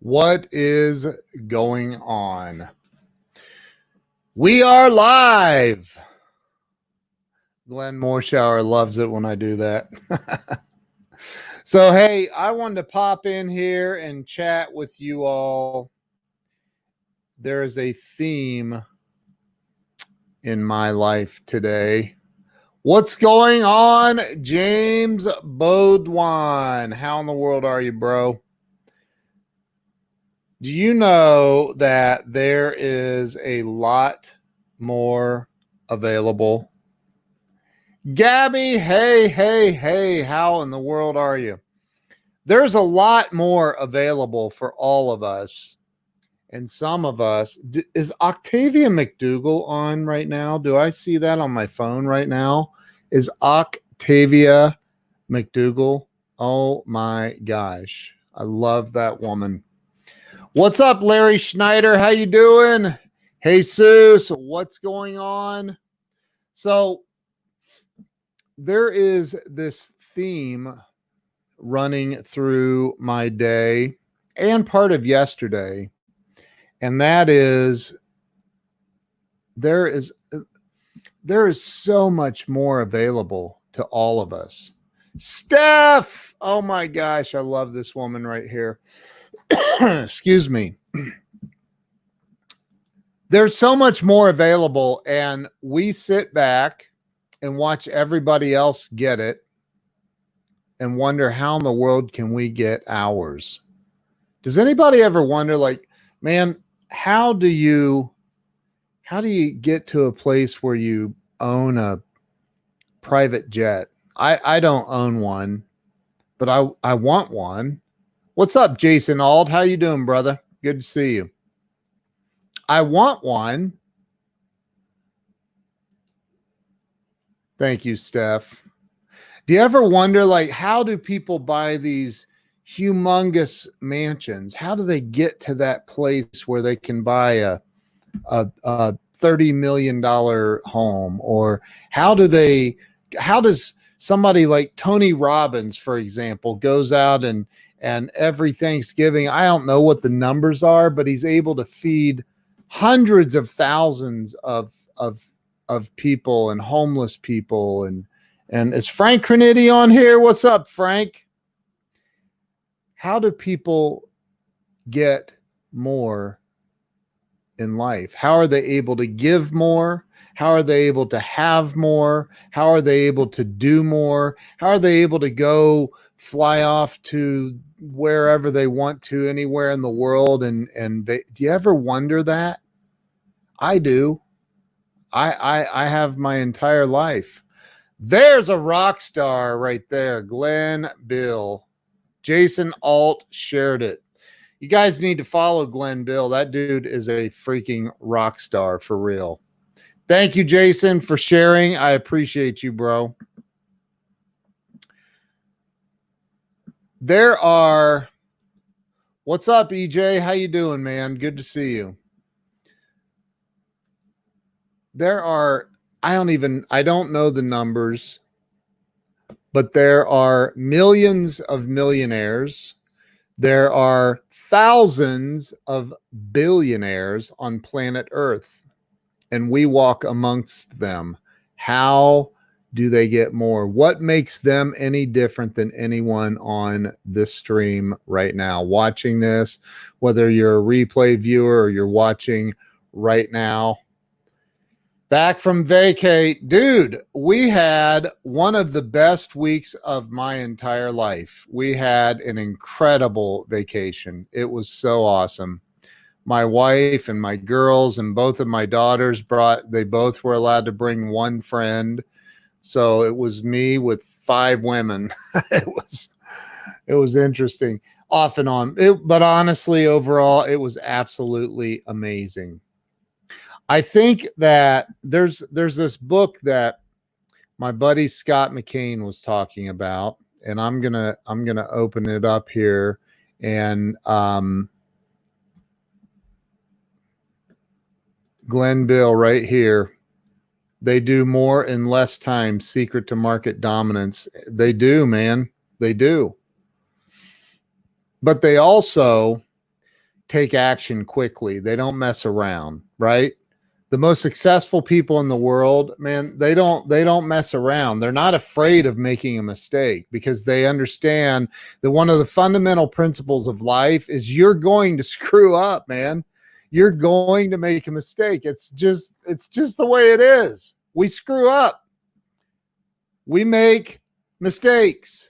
What is going on? We are live. Glenn Morshower loves it when I do that. So, hey, I wanted to pop in here and chat with you all. There is a theme in my life today. What's going on, James Baudouin? How in the world are you, bro? Do you know that there is a lot more available? Gabby, hey, how in the world are you? There's a lot more available for all of us. And some of us, is Octavia McDougall on right now? Do I see that on my phone right now? Is Octavia McDougall? Oh my gosh. I love that woman. What's up, Larry Schneider? How you doing? Jesus, what's going on? So there is this theme running through my day and part of yesterday, and that is there is so much more available to all of us. Steph, oh my gosh, I love this woman right here. Excuse me. There's so much more available, and we sit back and watch everybody else get it and wonder how in the world can we get ours. Does anybody ever wonder, like, man, how do you get to a place where you own a private jet? I don't own one, but I want one. What's up, Jason Ald? How you doing, brother? Good to see you. I want one. Thank you, Steph. Do you ever wonder, like, how do people buy these humongous mansions? How do they get to that place where they can buy a $30 million home? Or how does somebody like Tony Robbins, for example, goes out and every Thanksgiving, I don't know what the numbers are, but he's able to feed hundreds of thousands of people and homeless people. And is Frank Crenity on here? What's up, Frank? How do people get more in life? How are they able to give more? How are they able to have more? How are they able to do more? How are they able to go fly off to wherever they want to, anywhere in the world? And do you ever wonder that? I do. I have my entire life. There's a rock star right there. Glenn Bill. Jason Alt shared it. You guys need to follow Glenn Bill. That dude is a freaking rock star for real. Thank you, Jason, for sharing. I appreciate you, bro. What's up, EJ? How you doing, man? Good to see you. I don't know the numbers, but there are millions of millionaires. There are thousands of billionaires on planet Earth, and we walk amongst them. How do they get more? What makes them any different than anyone on this stream right now? Watching this, whether you're a replay viewer or you're watching right now. Back from vacate. Dude, we had one of the best weeks of my entire life. We had an incredible vacation. It was so awesome. My wife and my girls and both of my daughters they both were allowed to bring one friend. So it was me with 5 women. It was interesting off and on. But honestly, overall, it was absolutely amazing. I think that there's this book that my buddy Scott McCain was talking about, and I'm gonna open it up here, and Glenn Bill right here. They do more in less time. Secret to market dominance. They do, man. They do. But they also take action quickly. They don't mess around, right? The most successful people in the world, man, they don't mess around. They're not afraid of making a mistake because they understand that one of the fundamental principles of life is you're going to screw up, man. You're going to make a mistake. It's just the way it is. We screw up. We make mistakes.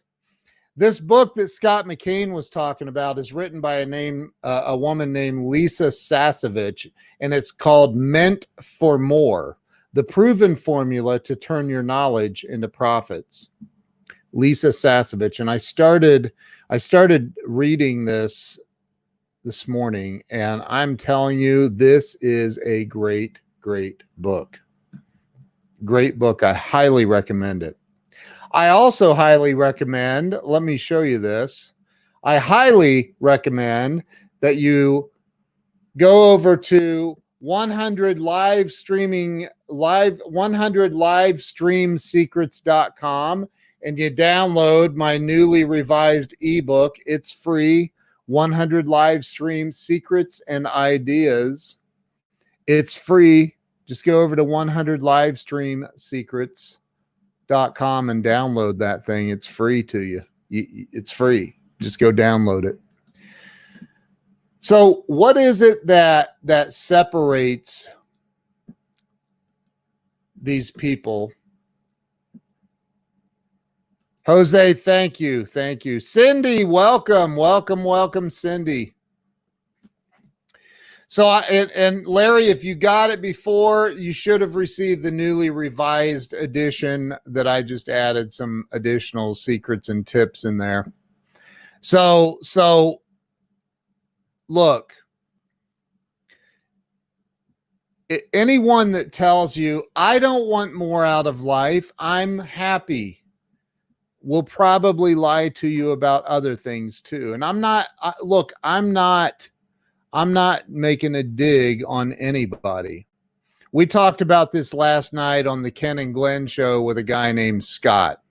This book that Scott McKain was talking about is written by a woman named Lisa Sasevich, and it's called Meant for More: The Proven Formula to Turn Your Knowledge into Profits. Lisa Sasevich. And I started reading this morning, and I'm telling you, this is a great, great book. Great book. I highly recommend it. I also highly recommend, let me show you this. I highly recommend that you go over to 100livestreamsecrets.com and you download my newly revised ebook. It's free. 100 live stream secrets and ideas. It's free. Just go over to 100livestreamsecrets.com and download that thing. It's free to you. It's free. Just go download it. So what is it that separates these people? Jose, thank you. Thank you. Cindy, welcome, Cindy. So, and Larry, if you got it before, you should have received the newly revised edition that I just added some additional secrets and tips in there. So look, anyone that tells you, I don't want more out of life, I'm happy, will probably lie to you about other things too. And I'm not making a dig on anybody. We talked about this last night on the Ken and Glenn show with a guy named Scott.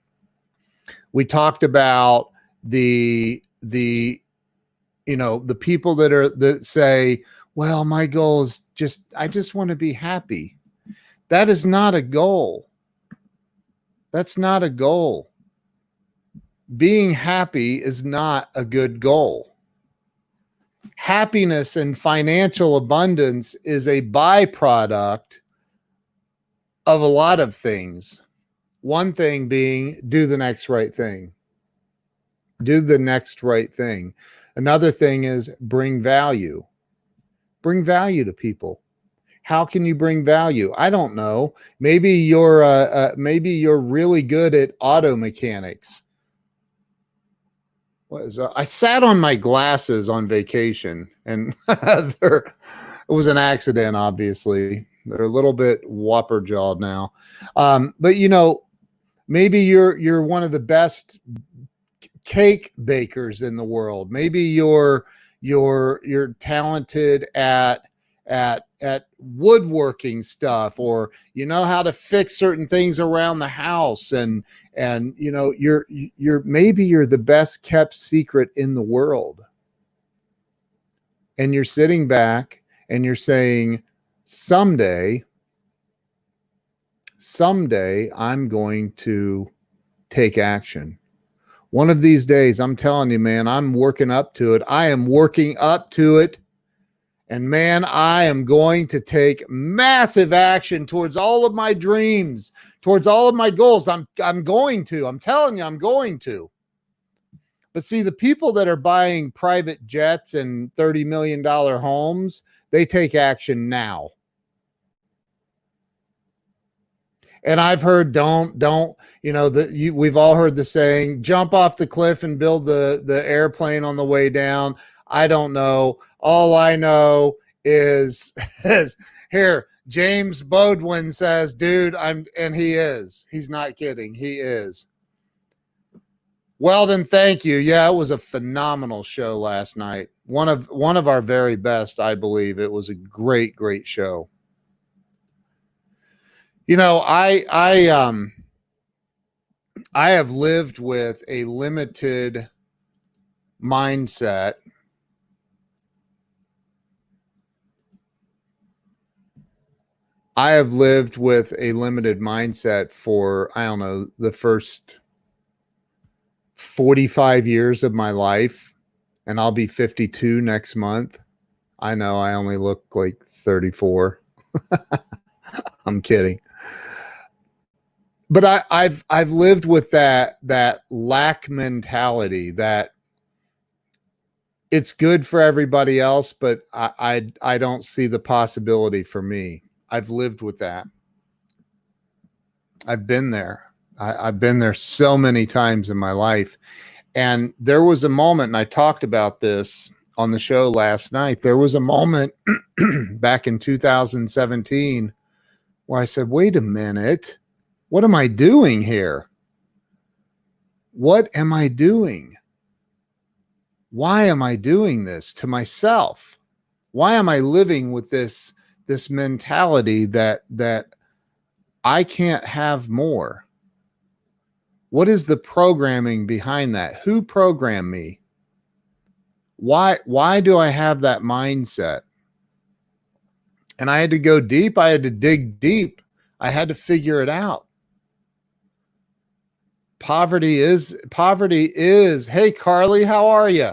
We talked about the people that say, well, my goal is I just want to be happy. That is not a goal. That's not a goal. Being happy is not a good goal. Happiness and financial abundance is a byproduct of a lot of things. One thing being, do the next right thing. Do the next right thing. Another thing is bring value. Bring value to people. How can you bring value? I don't know. Maybe you're really good at auto mechanics. I sat on my glasses on vacation, and it was an accident, obviously. They're a little bit whopper jawed now. But maybe you're one of the best cake bakers in the world. Maybe you're talented at woodworking stuff, or you know how to fix certain things around the house, and you're the best kept secret in the world, and you're sitting back and you're saying, someday I'm going to take action. One of these days, I'm telling you, man, I'm working up to it. I am working up to it. And man, I am going to take massive action towards all of my dreams, towards all of my goals. I'm going to. I'm telling you, I'm going to. But see, the people that are buying private jets and $30 million homes, they take action now. And I've heard, we've all heard the saying, jump off the cliff and build the airplane on the way down. I don't know. All I know is here, James Bodwin says, dude, and he is. He's not kidding. He is. Weldon, thank you. Yeah, it was a phenomenal show last night. One of our very best, I believe. It was a great, great show. I have lived with a limited mindset I have lived with a limited mindset for, I don't know, the first 45 years of my life, and I'll be 52 next month. I know I only look like 34. I'm kidding. But I've lived with that lack mentality, that it's good for everybody else, but I don't see the possibility for me. I've lived with that. I've been there. I've been there so many times in my life. And there was a moment, and I talked about this on the show last night. There was a moment back in 2017 where I said, wait a minute, what am I doing here? What am I doing? Why am I doing this to myself? Why am I living with this mentality that I can't have more? What is the programming behind that? Who programmed me? Why do I have that mindset? And I had to go deep. I had to dig deep. I had to figure it out. Poverty is, hey, Carly, how are you?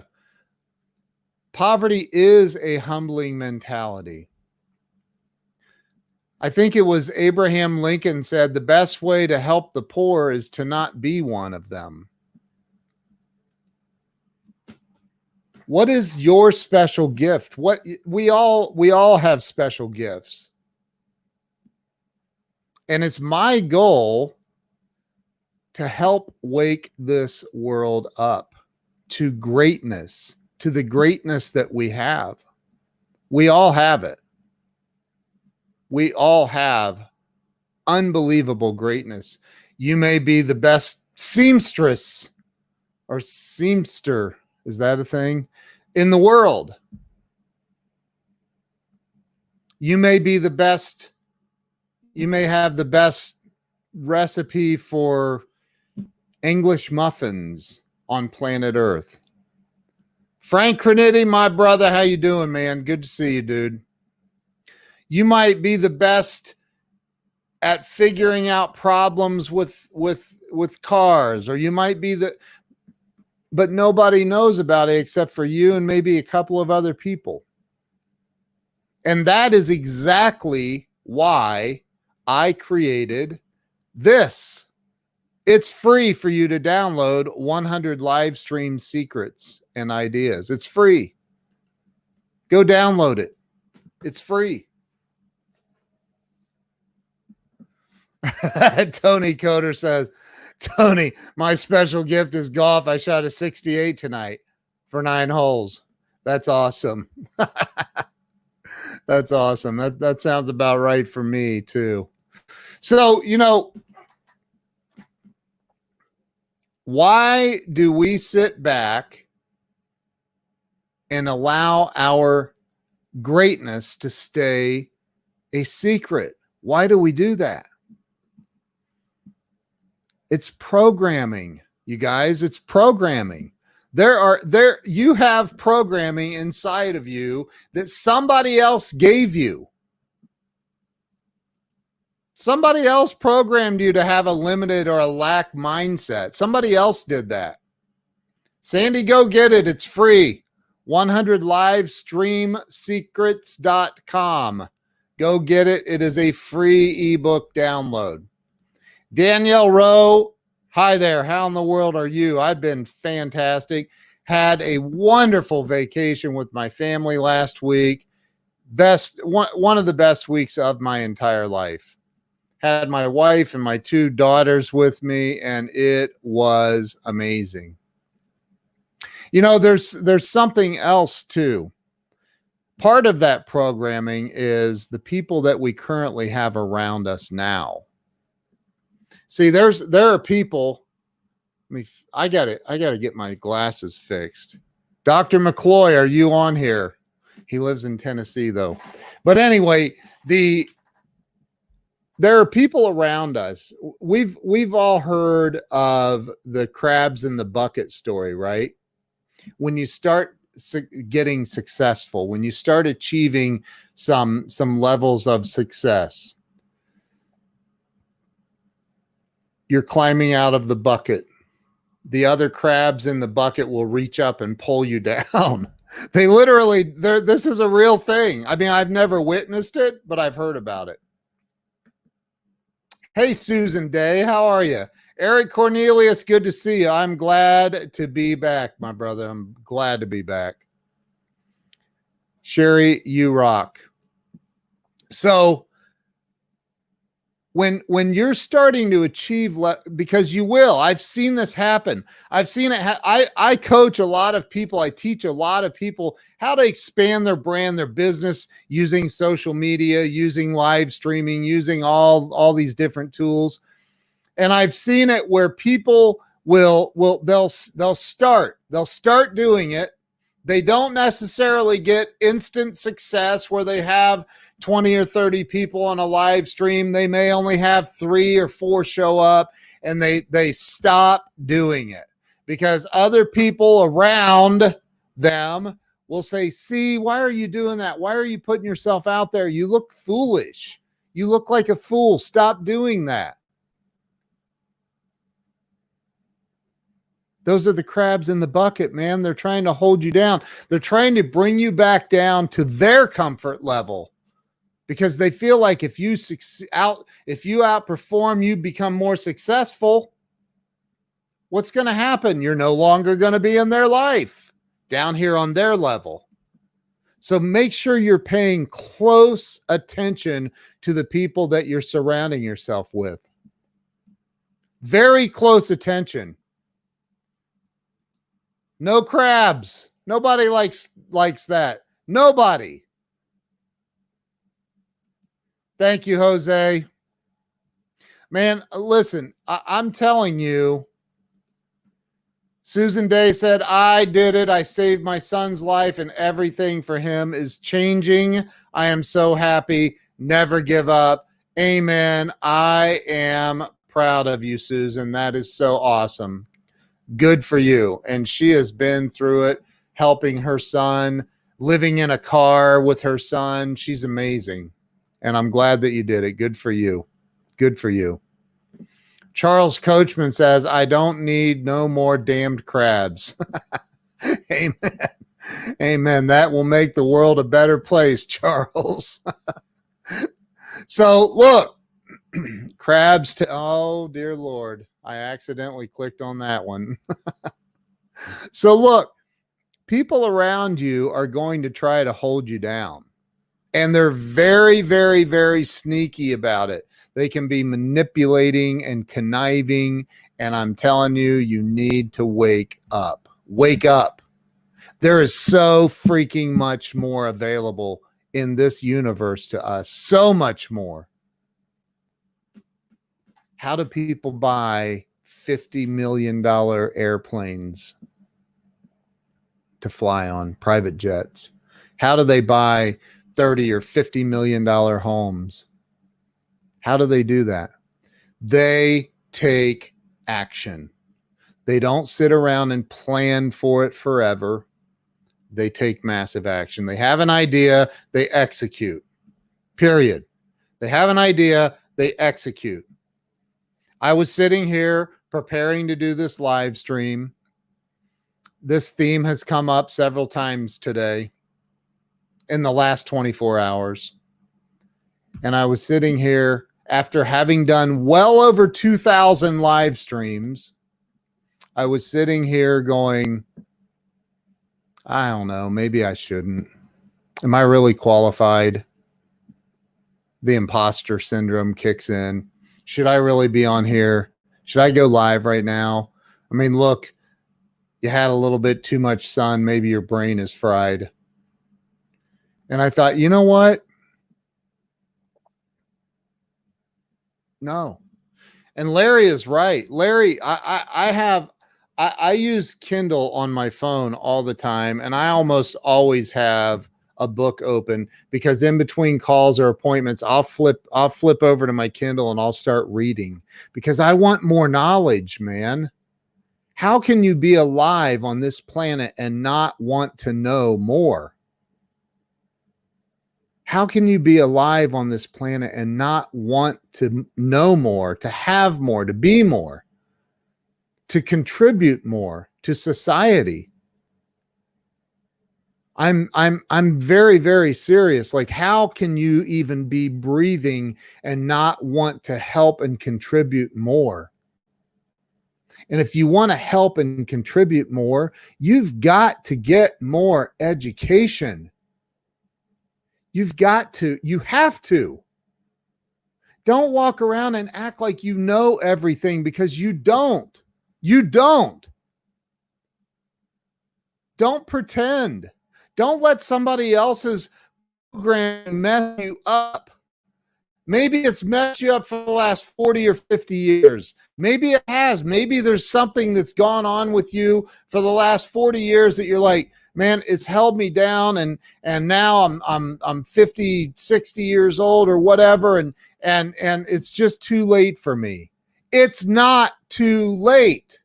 Poverty is a humbling mentality. I think it was Abraham Lincoln said, the best way to help the poor is to not be one of them. What is your special gift? What we all have special gifts. And it's my goal to help wake this world up to greatness, to the greatness that we have. We all have it. We all have unbelievable greatness. You may be the best seamstress or seamster, is that a thing, in the world. You may be the best, you may have the best recipe for English muffins on planet Earth. Frank Cranitti, my brother, how you doing, man? Good to see you, dude. You might be the best at figuring out problems with cars, or you might be but nobody knows about it except for you and maybe a couple of other people. And that is exactly why I created this. It's free for you to download 100 live stream secrets and ideas. It's free. Go download it. It's free. Tony Coder says, Tony, my special gift is golf. I shot a 68 tonight for 9 holes. That's awesome. That's awesome. That sounds about right for me too. So, why do we sit back and allow our greatness to stay a secret? Why do we do that? It's programming, you guys. It's programming. You have programming inside of you that somebody else gave you. Somebody else programmed you to have a limited or a lack mindset. Somebody else did that. Sandy, go get it. It's free. 100livestreamsecrets.com. Go get it. It is a free ebook download. Danielle Rowe, hi there. How in the world are you? I've been fantastic. Had a wonderful vacation with my family last week. One of the best weeks of my entire life. Had my wife and my 2 daughters with me, and it was amazing. There's something else too. Part of that programming is the people that we currently have around us now. See, there are people. I gotta get my glasses fixed. Dr. McCloy, are you on here? He lives in Tennessee though. But anyway, there are people around us. We've all heard of the crabs in the bucket story, right? When you start getting successful, when you start achieving some levels of success, you're climbing out of the bucket. The other crabs in the bucket will reach up and pull you down. They literally, this is a real thing. I mean, I've never witnessed it, but I've heard about it. Hey, Susan Day, how are you? Eric Cornelius, good to see you. I'm glad to be back, my brother. I'm glad to be back. Sherry, you rock. So when you're starting to achieve, because you will, I've seen this happen. I've seen it. I coach a lot of people. I teach a lot of people how to expand their brand, their business using social media, using live streaming, using all these different tools. And I've seen it where people they'll start doing it. They don't necessarily get instant success where they have 20 or 30 people on a live stream. They may only have 3 or 4 show up, and they stop doing it because other people around them will say, see, why are you doing that? Why are you putting yourself out there? You look foolish. You look like a fool. Stop doing that. Those are the crabs in the bucket, man. They're trying to hold you down. They're trying to bring you back down to their comfort level because they feel like if you outperform, you become more successful. What's going to happen? You're no longer going to be in their life, down here on their level. So make sure you're paying close attention to the people that you're surrounding yourself with. Very close attention. No crabs. Nobody likes that. Nobody. Thank you, Jose. Man, listen, I'm telling you, Susan Day said, I did it. I saved my son's life and everything for him is changing. I am so happy. Never give up. Amen. I am proud of you, Susan. That is so awesome. Good for you. And she has been through it, helping her son, living in a car with her son. She's amazing. And I'm glad that you did it. Good for you. Good for you. Charles Coachman says, I don't need no more damned crabs. Amen. Amen. That will make the world a better place, Charles. So look, crabs. Oh, dear Lord. I accidentally clicked on that one. So look, people around you are going to try to hold you down. And they're very, very, very sneaky about it. They can be manipulating and conniving. And I'm telling you, you need to wake up. Wake up. There is so freaking much more available in this universe to us. So much more. How do people buy $50 million airplanes to fly on, private jets? How do they buy $30 or $50 million homes? How do they do that? They take action. They don't sit around and plan for it forever. They take massive action. They have an idea, they execute. Period. They have an idea, they execute. I was sitting here preparing to do this live stream. This theme has come up several times today in the last 24 hours. And I was sitting here after having done well over 2,000 live streams. I was sitting here going, I don't know, maybe I shouldn't. Am I really qualified? The imposter syndrome kicks in. Should I really be on here? Should I go live right now? I mean, look, you had a little bit too much sun. Maybe your brain is fried. And I thought, you know what? No. And Larry is right. Larry, I use Kindle on my phone all the time, and I almost always have a book open because in between calls or appointments, I'll flip over to my Kindle and I'll start reading because I want more knowledge, man. How can you be alive on this planet and not want to know more? How can you be alive on this planet and not want to know more, to have more, to be more, to contribute more to society? I'm very, very serious. Like, how can you even be breathing and not want to help and contribute more? And if you want to help and contribute more, you've got to get more education. You have to. Don't walk around and act like you know everything, because you don't. You don't. Don't pretend. Don't let somebody else's program mess you up. Maybe it's messed you up for the last 40 or 50 years. Maybe it has. Maybe there's something that's gone on with you for the last 40 years that you're like, man, it's held me down, and now I'm 50, 60 years old or whatever, and it's just too late for me. It's not too late.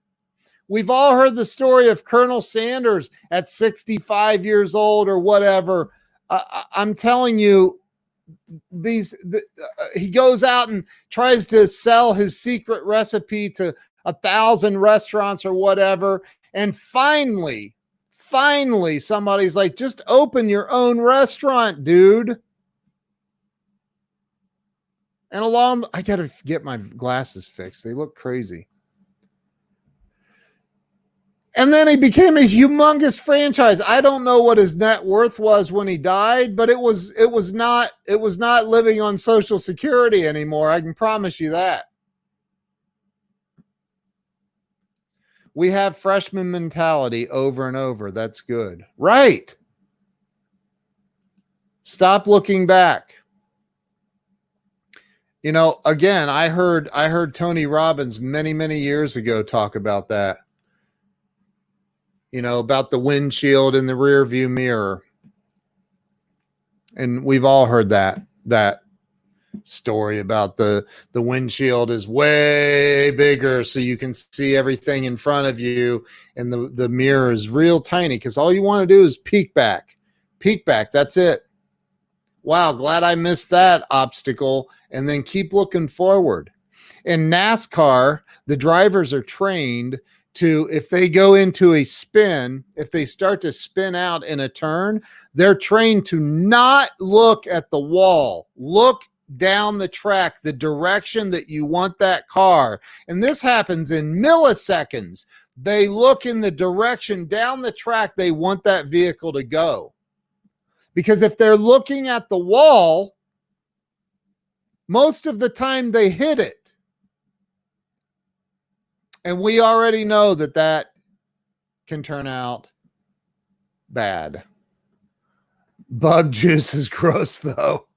We've all heard the story of Colonel Sanders at 65 years old or whatever. I'm telling you, he goes out and tries to sell his secret recipe to 1,000 restaurants or whatever. And finally, somebody's like, just open your own restaurant, dude. And I got to get my glasses fixed. They look crazy. And then he became a humongous franchise. I don't know what his net worth was when he died, but it was not living on Social Security anymore. I can promise you that. We have freshman mentality over and over. That's good. Right. Stop looking back. You know, again, I heard Tony Robbins many, many years ago talk about that. You know, about the windshield in the rear view mirror. And we've all heard that story about the windshield is way bigger so you can see everything in front of you, and the mirror is real tiny because all you want to do is peek back. That's it. Wow, glad I missed that obstacle, and then keep looking forward. In NASCAR, the drivers are trained to, if they go into a spin, if they start to spin out in a turn, they're trained to not look at the wall. Look down the track, the direction that you want that car. And this happens in milliseconds. They look in the direction down the track they want that vehicle to go. Because if they're looking at the wall, most of the time they hit it. And we already know that can turn out bad. Bug juice is gross, though.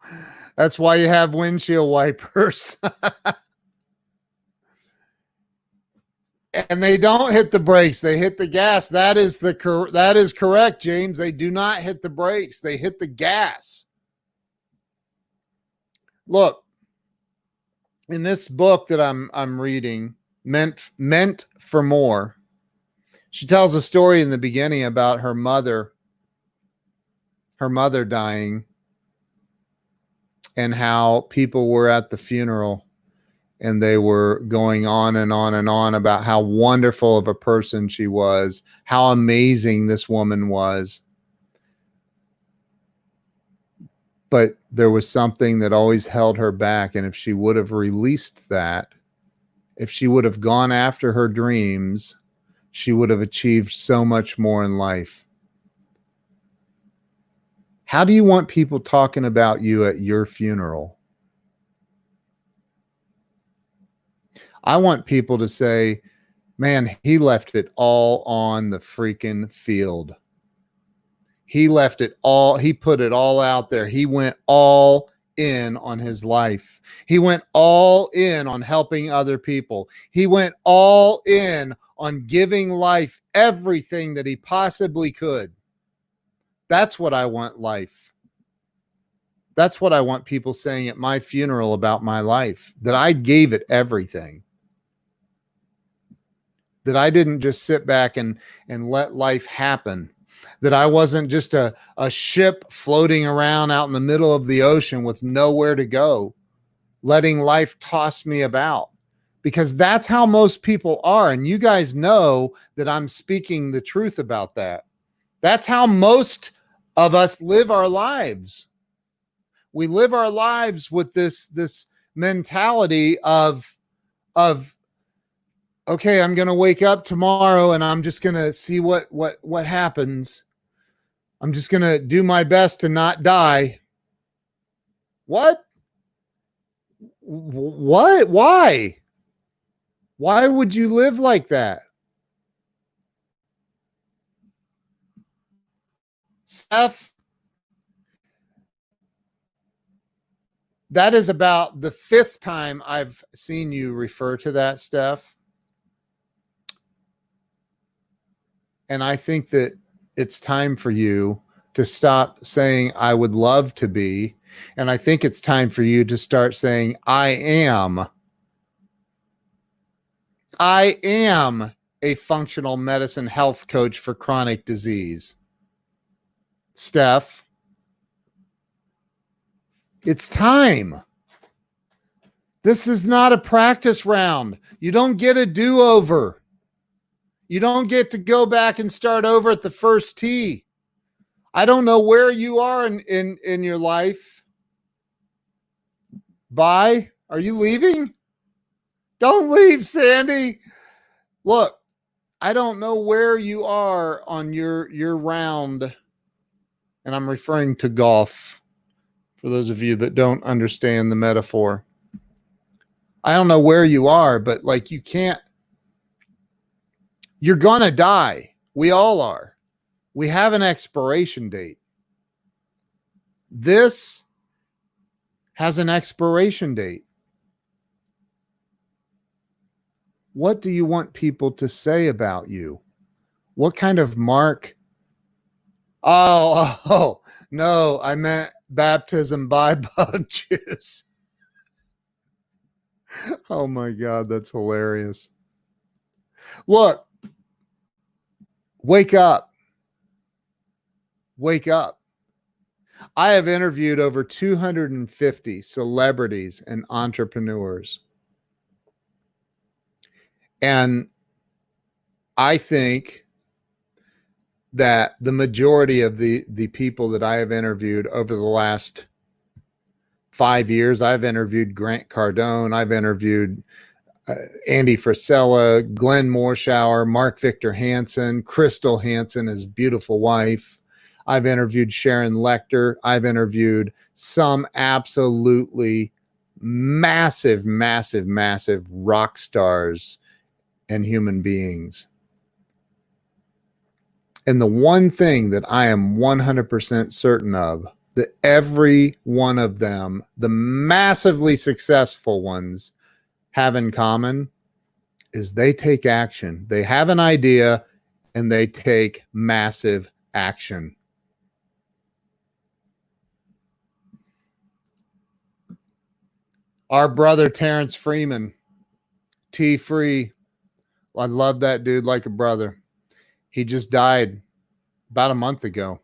That's why you have windshield wipers. And they don't hit the brakes. They hit the gas. That is correct, James. They do not hit the brakes. They hit the gas. Look, in this book that I'm reading, Meant for More, she tells a story in the beginning about her mother dying, and how people were at the funeral and they were going on and on and on about how wonderful of a person she was, how amazing this woman was. But there was something that always held her back. And if she would have released that, if she would have gone after her dreams, she would have achieved so much more in life. How do you want people talking about you at your funeral? I want people to say, man, he left it all on the freaking field. He left it all. He put it all out there. He went all in on his life. He went all in on helping other people. He went all in on giving life everything that he possibly could. That's what I want life. That's what I want people saying at my funeral about my life, that I gave it everything. That I didn't just sit back and let life happen. that I wasn't just a ship floating around out in the middle of the ocean with nowhere to go, letting life toss me about. Because that's how most people are. And you guys know that I'm speaking the truth about that. That's how most of us live our lives. We live our lives with this mentality of okay, I'm going to wake up tomorrow and I'm just going to see what happens. I'm just going to do my best to not die. What? Why? Why would you live like that? Steph, that is about the 5th time I've seen you refer to that, Steph. And I think that it's time for you to stop saying, I would love to be. And I think it's time for you to start saying, I am a functional medicine health coach for chronic disease. Steph, it's time. This is not a practice round. You don't get a do-over. You don't get to go back and start over at the first tee. I don't know where you are in your life. Bye. Are you leaving? Don't leave, Sandy. Look, I don't know where you are on your round, and I'm referring to golf for those of you that don't understand the metaphor. I don't know where you are, but like you can't, you're gonna die. We all are. We have an expiration date. This has an expiration date. What do you want people to say about you? What kind of mark? Oh, no, I meant baptism by bug juice. Oh my God, that's hilarious. Look, wake up. Wake up. I have interviewed over 250 celebrities and entrepreneurs. And I think that the majority of the people that I have interviewed over the last 5 years, I've interviewed Grant Cardone, I've interviewed Andy Frisella, Glenn Morshower, Mark Victor Hansen, Crystal Hansen, his beautiful wife. I've interviewed Sharon Lecter. I've interviewed some absolutely massive, massive, massive rock stars and human beings. And the one thing that I am 100% certain of, that every one of them, the massively successful ones, have in common is they take action. They have an idea and they take massive action. Our brother Terrence Freeman, T-Free, I love that dude like a brother. He just died about a month ago.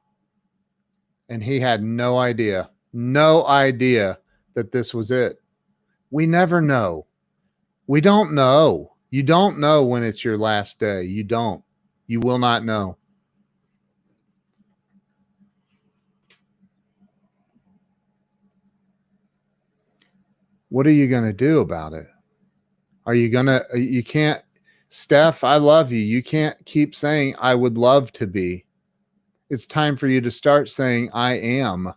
And he had no idea that this was it. We never know. We don't know. You don't know when it's your last day. You don't. You will not know. What are you going to do about it? Are you going to, you can't, Steph, I love you. You can't keep saying, I would love to be. It's time for you to start saying, I am.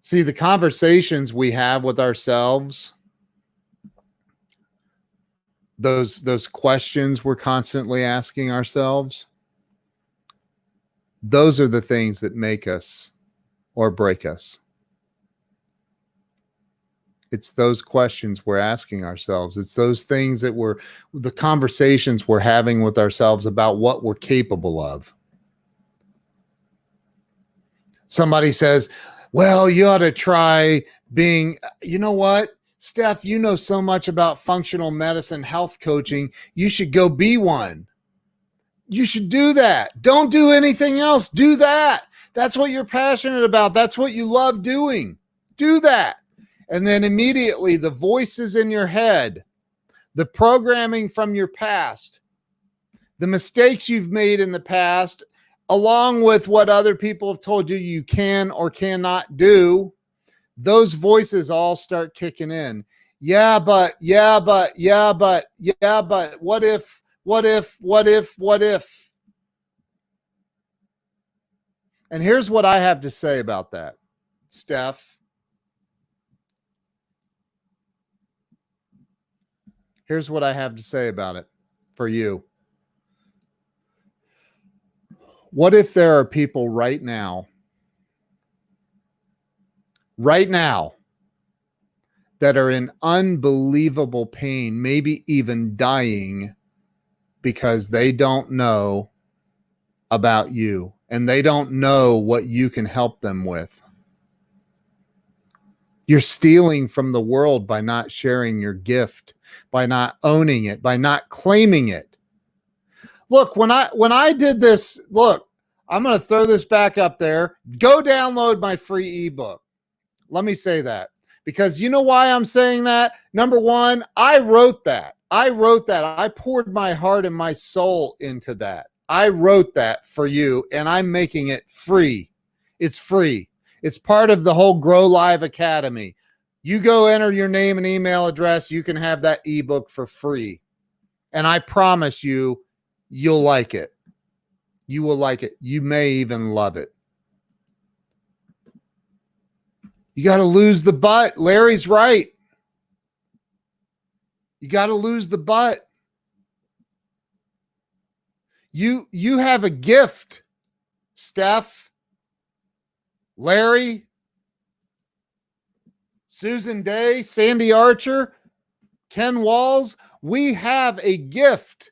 See, the conversations we have with ourselves, those questions we're constantly asking ourselves, those are the things that make us or break us. It's those questions we're asking ourselves. It's those things that the conversations we're having with ourselves about what we're capable of. Somebody says, well, you ought to try being, you know what? Steph, you know so much about functional medicine, health coaching. You should go be one. You should do that. Don't do anything else. Do that. That's what you're passionate about. That's what you love doing. Do that. And then immediately the voices in your head, the programming from your past, the mistakes you've made in the past, along with what other people have told you you can or cannot do, those voices all start kicking in. Yeah, but, what if? And here's what I have to say about that, Steph. Here's what I have to say about it for you. What if there are people right now, that are in unbelievable pain, maybe even dying, because they don't know about you and they don't know what you can help them with? You're stealing from the world by not sharing your gift, by not owning it, by not claiming it. Look, when I did this, look, I'm going to throw this back up there. Go download my free ebook. Let me say that, because you know why I'm saying that? Number one, I wrote that. I poured my heart and my soul into that. I wrote that for you, and I'm making it free. It's free. It's part of the whole Grow Live Academy. You go enter your name and email address, you can have that ebook for free. And I promise you, you'll like it. You will like it. You may even love it. You got to lose the butt. Larry's right. You got to lose the butt. You have a gift, Steph, Larry, Susan Day, Sandy Archer, Ken Walls. We have a gift.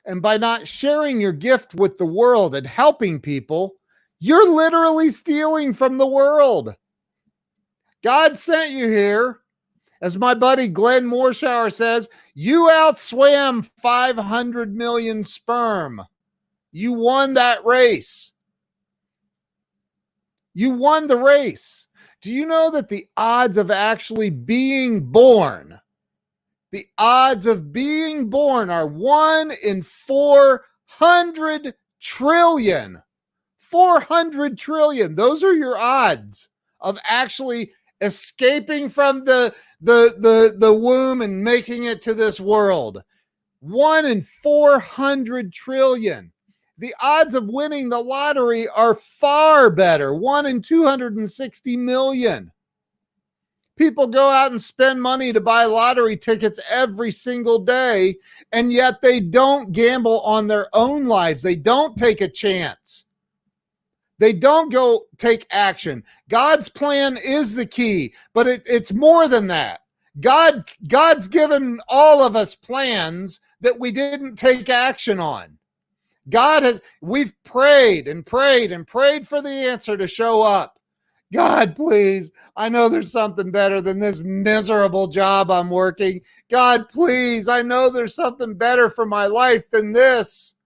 And by not sharing your gift with the world and helping people, you're literally stealing from the world. God sent you here. As my buddy Glenn Morshower says, you outswam 500 million sperm. You won that race. You won the race. Do you know that the odds of actually being born, the odds of being born are 1 in 400 trillion. 400 trillion. Those are your odds of actually escaping from the womb and making it to this world. 1 in 400 trillion. The odds of winning the lottery are far better. 1 in 260 million. People go out and spend money to buy lottery tickets every single day, and yet they don't gamble on their own lives. They don't take a chance. They don't go take action. God's plan is the key, but it's more than that. God's given all of us plans that we didn't take action on. We've prayed and prayed and prayed for the answer to show up. God, please, I know there's something better than this miserable job I'm working. God, please, I know there's something better for my life than this.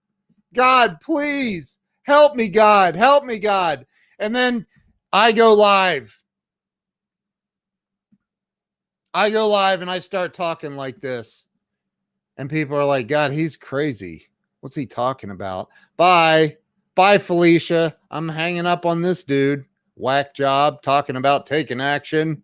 God, please, help me, God, help me, God. And then I go live. And I start talking like this. And people are like, God, he's crazy. What's he talking about? Bye, Felicia. I'm hanging up on this dude. Whack job, talking about taking action.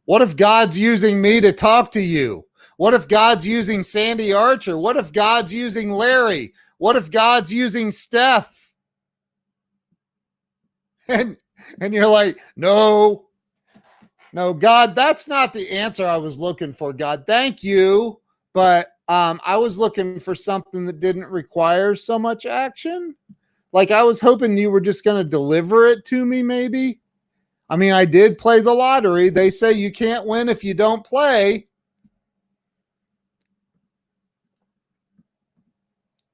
What if God's using me to talk to you? What if God's using Sandy Archer? What if God's using Larry? What if God's using Steph? And you're like, no, God, that's not the answer I was looking for, God. Thank you. But I was looking for something that didn't require so much action. Like, I was hoping you were just going to deliver it to me, maybe. I mean, I did play the lottery. They say you can't win if you don't play.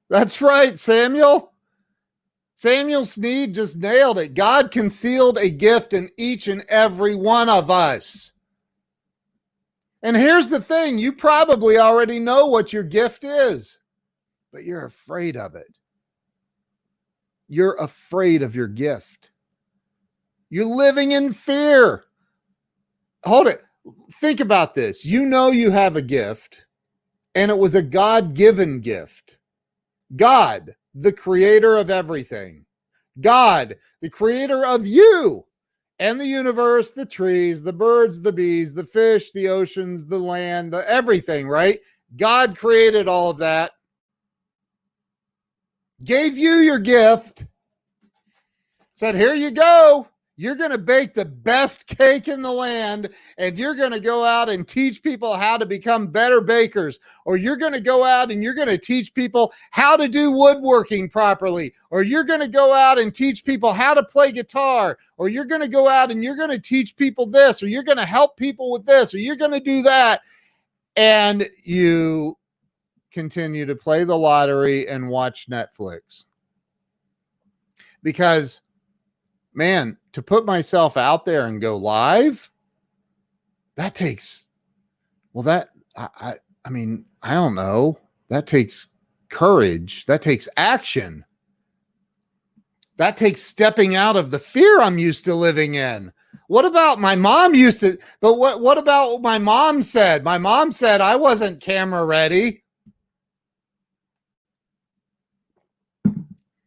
That's right, Samuel. Samuel Sneed just nailed it. God concealed a gift in each and every one of us. And here's the thing, you probably already know what your gift is, but you're afraid of it. You're afraid of your gift. You're living in fear. Hold it. Think about this. You know you have a gift, and it was a God-given gift. God, the creator of everything. God, the creator of you and the universe, the trees, the birds, the bees, the fish, the oceans, the land, everything, right? God created all of that. Gave you your gift. Said, here you go. You're going to bake the best cake in the land, and you're going to go out and teach people how to become better bakers, or you're going to go out and you're going to teach people how to do woodworking properly, or you're going to go out and teach people how to play guitar, or you're going to go out and you're going to teach people this, or you're going to help people with this, or you're going to do that. And you continue to play the lottery and watch Netflix. Because, man, to put myself out there and go live, that takes, well, that, I mean, I don't know. That takes courage. That takes action. That takes stepping out of the fear I'm used to living in. What about my mom used to, but what about what my mom said? My mom said I wasn't camera ready.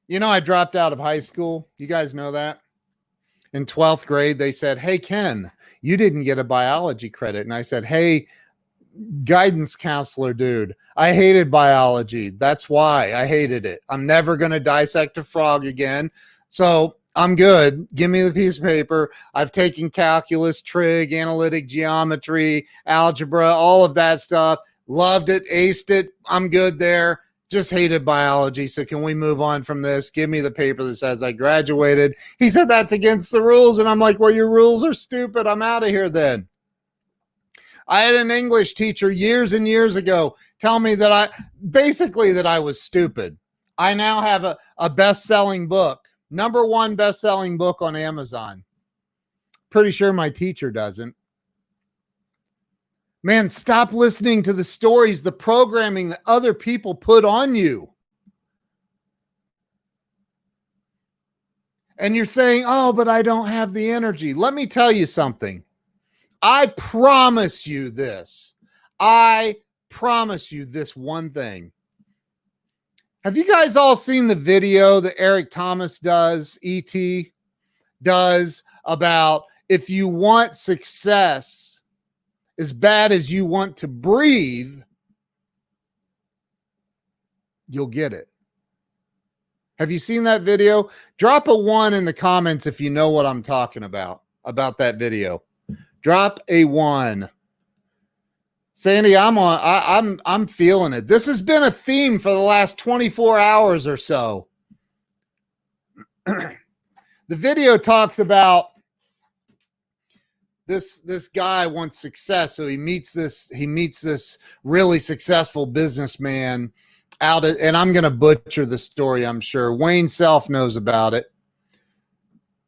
You know, I dropped out of high school. You guys know that? In 12th grade, they said, hey, Ken, you didn't get a biology credit. And I said, hey, guidance counselor dude, I hated biology. That's why I hated it. I'm never going to dissect a frog again. So I'm good. Give me the piece of paper. I've taken calculus, trig, analytic geometry, algebra, all of that stuff. Loved it, aced it. I'm good there. Just hated biology. So can we move on from this? Give me the paper that says I graduated. He said that's against the rules. And I'm like, well, your rules are stupid. I'm out of here then. I had an English teacher years and years ago tell me that I was stupid. I now have a best-selling book, #1 best-selling book on Amazon. Pretty sure my teacher doesn't. Man, stop listening to the stories, the programming that other people put on you. And you're saying, oh, but I don't have the energy. Let me tell you something. I promise you this. I promise you this one thing. Have you guys all seen the video that Eric Thomas does, E.T. does, about if you want success as bad as you want to breathe, you'll get it. Have you seen that video? Drop a 1 in the comments if you know what I'm talking about that video. Drop a 1. Sandy, I'm feeling it. This has been a theme for the last 24 hours or so. The video talks about this guy wants success, so he meets this really successful businessman out at, and I'm going to butcher the story, I'm sure. Wayne Self knows about it.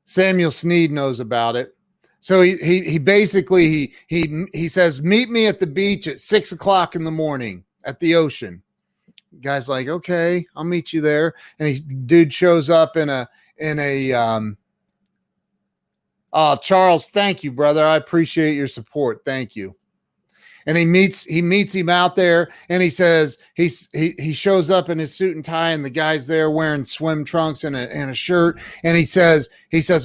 Samuel Sneed knows about it. So he basically he says, meet me at the beach at 6 o'clock in the morning at the ocean. Guy's like, okay, I'll meet you there. And dude shows up in a Charles, thank you, brother. I appreciate your support. Thank you. And he meets him out there, and he says he shows up in his suit and tie, and the guy's there wearing swim trunks and a shirt. And he says,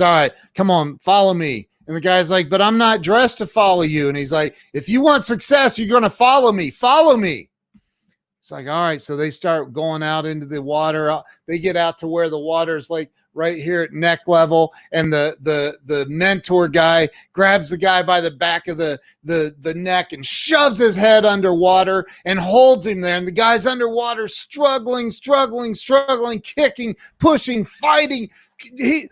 all right, come on, follow me. And the guy's like, but I'm not dressed to follow you. And he's like, if you want success, you're going to follow me. Follow me. It's like, all right. So they start going out into the water. They get out to where the water is like right here at neck level. And the mentor guy grabs the guy by the back of the neck and shoves his head underwater and holds him there. And the guy's underwater, struggling, kicking, pushing, fighting. He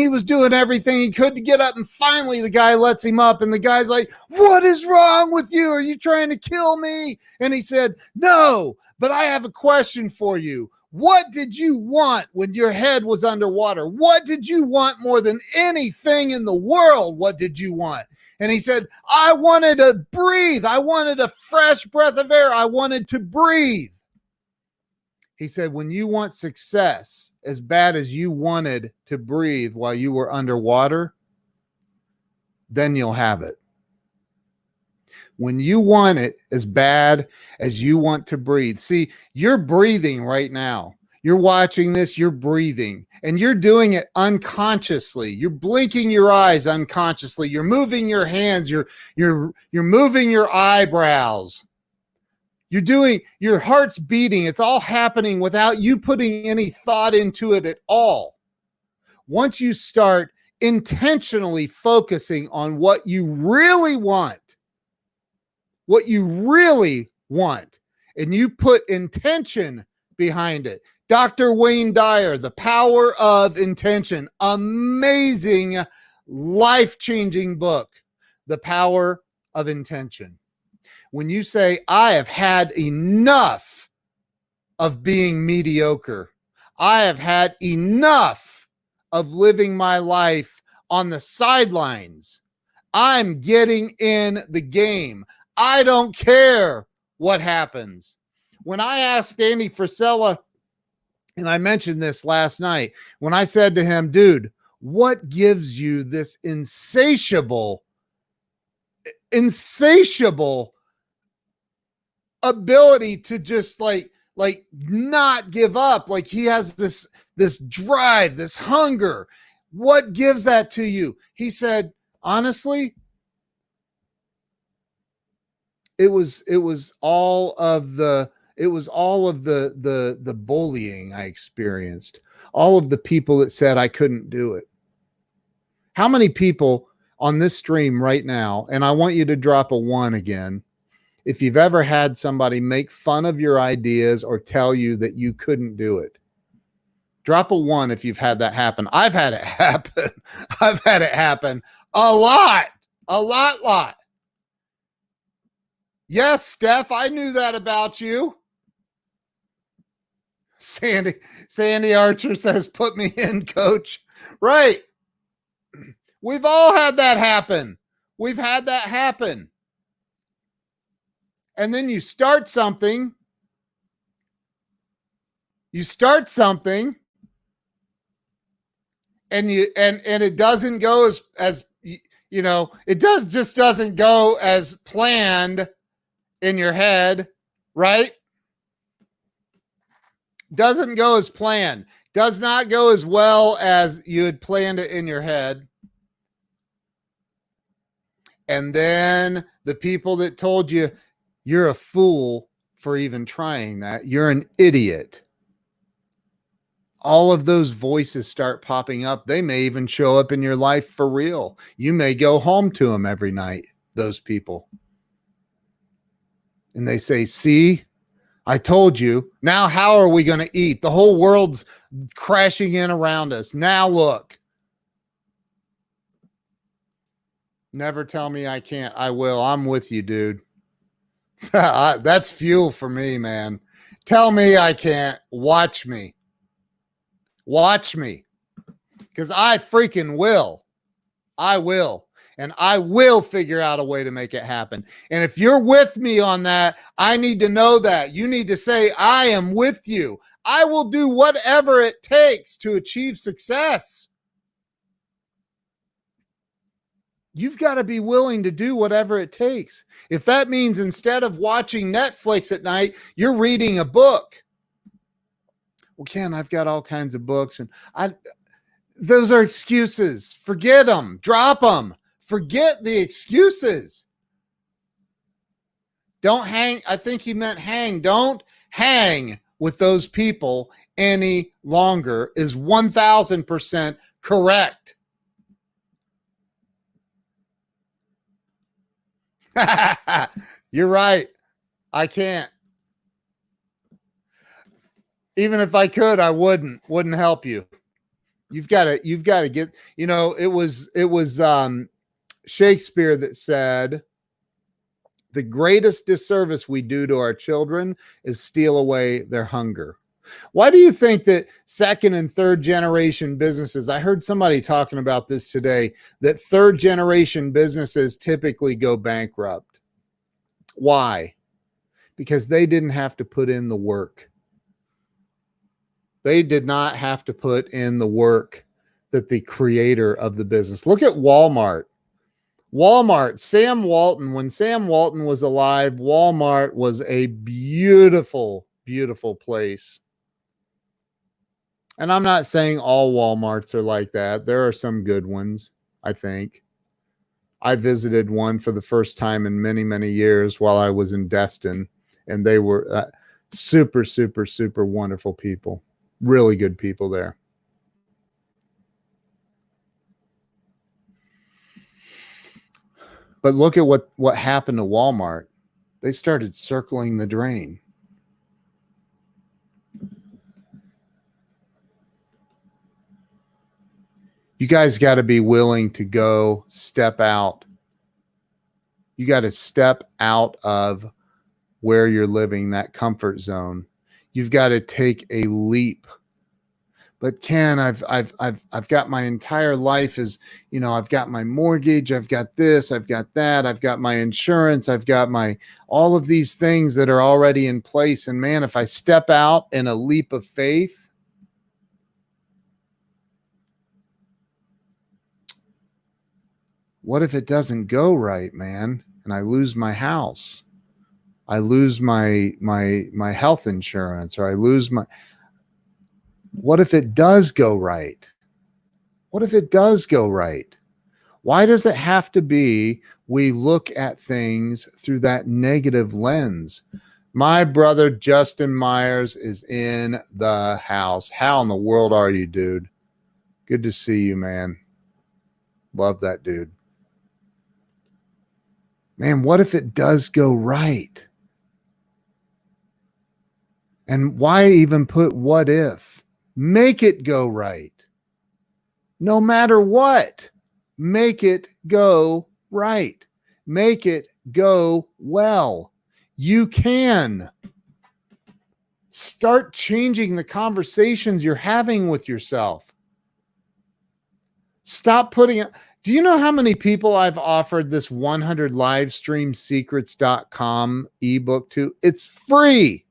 was doing everything he could to get up, and finally the guy lets him up, and the guy's like, what is wrong with you? Are you trying to kill me? And he said, no, but I have a question for you. What did you want when your head was underwater? What did you want more than anything in the world? What did you want? And he said, I wanted to breathe. I wanted a fresh breath of air. I wanted to breathe. He said, when you want success as bad as you wanted to breathe while you were underwater, then you'll have it. When you want it as bad as you want to breathe. See, you're breathing right now. You're watching this, you're breathing, and you're doing it unconsciously. You're blinking your eyes unconsciously. You're moving your hands, you're moving your eyebrows. You're doing, your heart's beating. It's all happening without you putting any thought into it at all. Once you start intentionally focusing on what you really want, and you put intention behind it. Dr. Wayne Dyer, The Power of Intention, amazing, life-changing book, The Power of Intention. When you say, I have had enough of being mediocre, I have had enough of living my life on the sidelines, I'm getting in the game. I don't care what happens. When I asked Andy Frisella, and I mentioned this last night, when I said to him, dude, what gives you this insatiable ability to just like not give up? Like he has this drive, this hunger. What gives that to you? He said, honestly, it was all of the bullying I experienced, all of the people that said I couldn't do it. How many people on this stream right now, and I want you to drop a 1 again, if you've ever had somebody make fun of your ideas or tell you that you couldn't do it? Drop a 1 if you've had that happen. I've had it happen. I've had it happen a lot. Yes, Steph, I knew that about you. Sandy Archer says, put me in, coach. Right. We've all had that happen. We've had that happen. And then you start something. And it doesn't go as you know, it just doesn't go as planned in your head, right? Doesn't go as planned. Does not go as well as you had planned it in your head. And then the people that told you you're a fool for even trying that, you're an idiot, all of those voices start popping up. They may even show up in your life for real. You may go home to them every night, those people. And they say, see, I told you. Now how are we going to eat? The whole world's crashing in around us. Now look. Never tell me I can't. I will. I'm with you, dude. That's fuel for me, man. Tell me I can't. Watch me. Watch me. Because I freaking will. I will. And I will figure out a way to make it happen. And if you're with me on that, I need to know that. You need to say, I am with you. I will do whatever it takes to achieve success. You've got to be willing to do whatever it takes. If that means instead of watching Netflix at night, you're reading a book. Well, Ken, I've got all kinds of books, and those are excuses. Forget them. Drop them. Forget the excuses. Don't hang. I think he meant hang. Don't hang with those people any longer is 1,000% correct. You're right. I can't. Even if I could, I wouldn't help you. You've got to get, it was Shakespeare that said, the greatest disservice we do to our children is steal away their hunger. Why do you think that second and third generation businesses, I heard somebody talking about this today, that third generation businesses typically go bankrupt? Why? Because they didn't have to put in the work. They did not have to put in the work that the creator of the business. Look at Walmart. Walmart, Sam Walton, when Sam Walton was alive, Walmart was a beautiful, beautiful place. And I'm not saying all Walmarts are like that. There are some good ones, I think. I visited one for the first time in many, many years while I was in Destin, and they were super, super, super wonderful people. Really good people there. But look at what happened to Walmart. They started circling the drain. You guys got to be willing to go step out. You got to step out of where you're living, that comfort zone. You've got to take a leap. But Ken, I've got my entire life is, you know, I've got my mortgage, I've got this, I've got that, I've got my insurance, I've got my all of these things that are already in place. And man, if I step out in a leap of faith, what if it doesn't go right, man? And I lose my house. I lose my health insurance, or I lose my. What if it does go right? What if it does go right? Why does it have to be we look at things through that negative lens? My brother Justin Myers is in the house. How in the world are you, dude? Good to see you, man. Love that dude. Man, what if it does go right? And why even put what if? Make it go right. No matter what, make it go right. Make it go well. You can start changing the conversations you're having with yourself. Stop putting it. Do you know how many people I've offered this 100livestreamsecrets.com ebook to? It's free.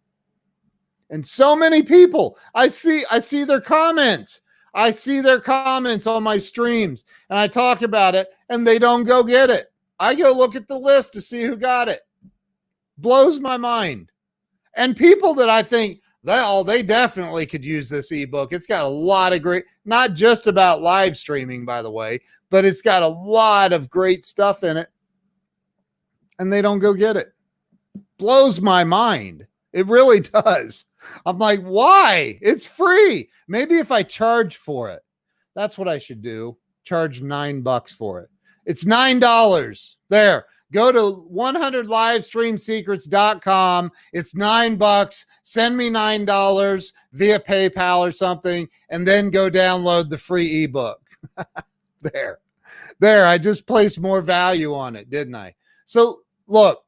And so many people, I see their comments. I see their comments on my streams, and I talk about it, and they don't go get it. I go look at the list to see who got it. Blows my mind. And people that I think, they definitely could use this ebook. It's got a lot of great, not just about live streaming, by the way, but it's got a lot of great stuff in it. And they don't go get it. Blows my mind. It really does. I'm like, why? It's free. Maybe if I charge for it, that's what I should do. Charge $9 for it. It's $9. There. Go to 100livestreamsecrets.com. It's $9. Send me $9 via PayPal or something, and then go download the free ebook. There. I just placed more value on it, didn't I? So look.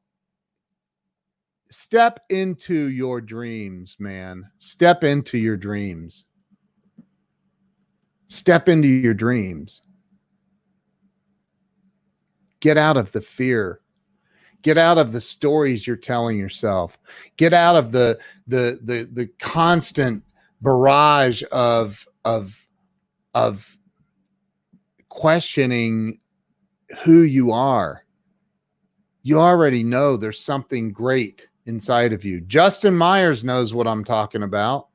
Step into your dreams, man. Step into your dreams. Step into your dreams. Get out of the fear. Get out of the stories you're telling yourself. Get out of the constant barrage of questioning who you are. You already know there's something great inside of you. Justin Myers knows what I'm talking about.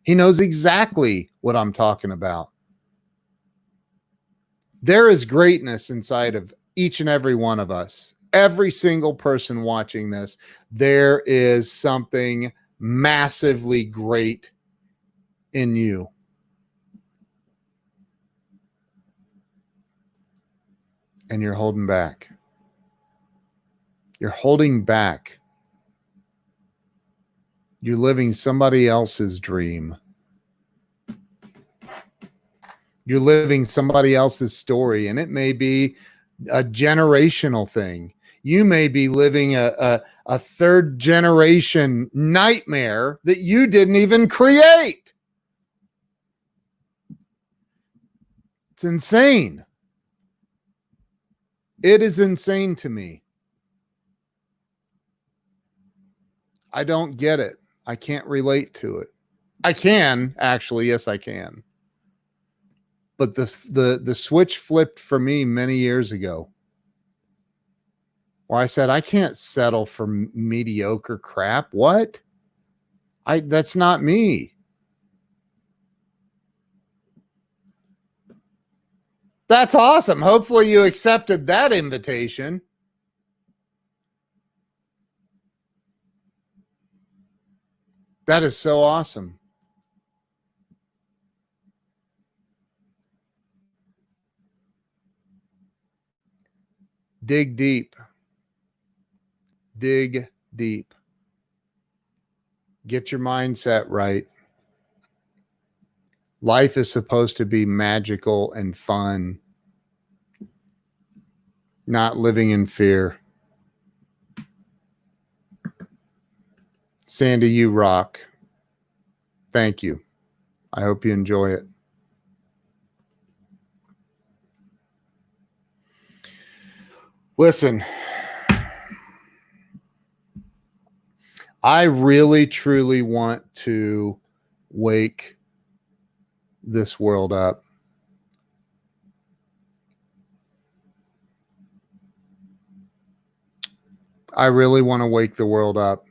He knows exactly what I'm talking about. There is greatness inside of each and every one of us. Every single person watching this, there is something massively great in you. And you're holding back. You're holding back. You're living somebody else's dream. You're living somebody else's story, and it may be a generational thing. You may be living a third generation nightmare that you didn't even create. It's insane. It is insane to me. I don't get it. I can't relate to it. I can actually. Yes, I can. But the switch flipped for me many years ago, where I said, I can't settle for mediocre crap. What? That's not me. That's awesome. Hopefully you accepted that invitation. That is so awesome. Dig deep. Dig deep. Get your mindset right. Life is supposed to be magical and fun, not living in fear. Sandy, you rock. Thank you. I hope you enjoy it. Listen, I really, truly want to wake this world up. I really want to wake the world up.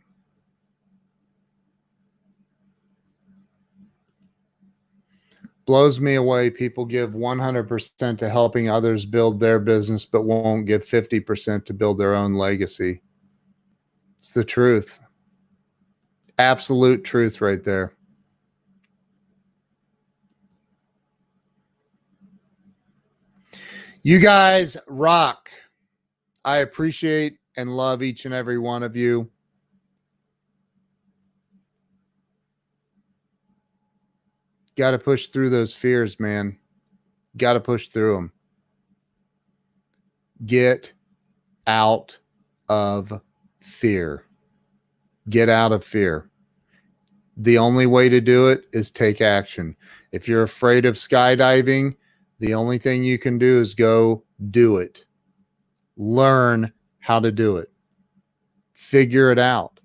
Blows me away. People give 100% to helping others build their business, but won't give 50% to build their own legacy. It's the truth. Absolute truth right there. You guys rock. I appreciate and love each and every one of you. Got to push through those fears, man. Got to push through them. Get out of fear. Get out of fear. The only way to do it is take action. If you're afraid of skydiving, the only thing you can do is go do it. Learn how to do it. Figure it out.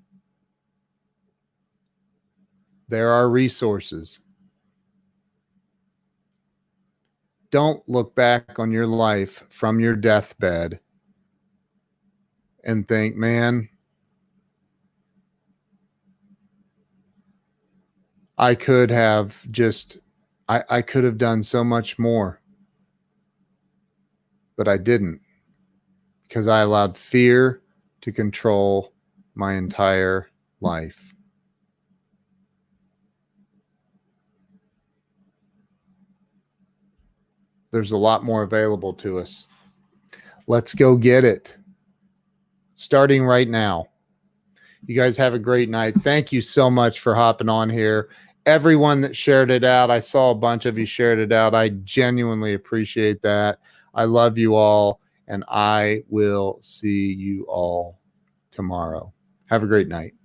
There are resources. Don't look back on your life from your deathbed and think, man, I could have I could have done so much more, but I didn't, because I allowed fear to control my entire life. There's a lot more available to us. Let's go get it. Starting right now. You guys have a great night. Thank you so much for hopping on here. Everyone that shared it out, I saw a bunch of you shared it out. I genuinely appreciate that. I love you all, and I will see you all tomorrow. Have a great night.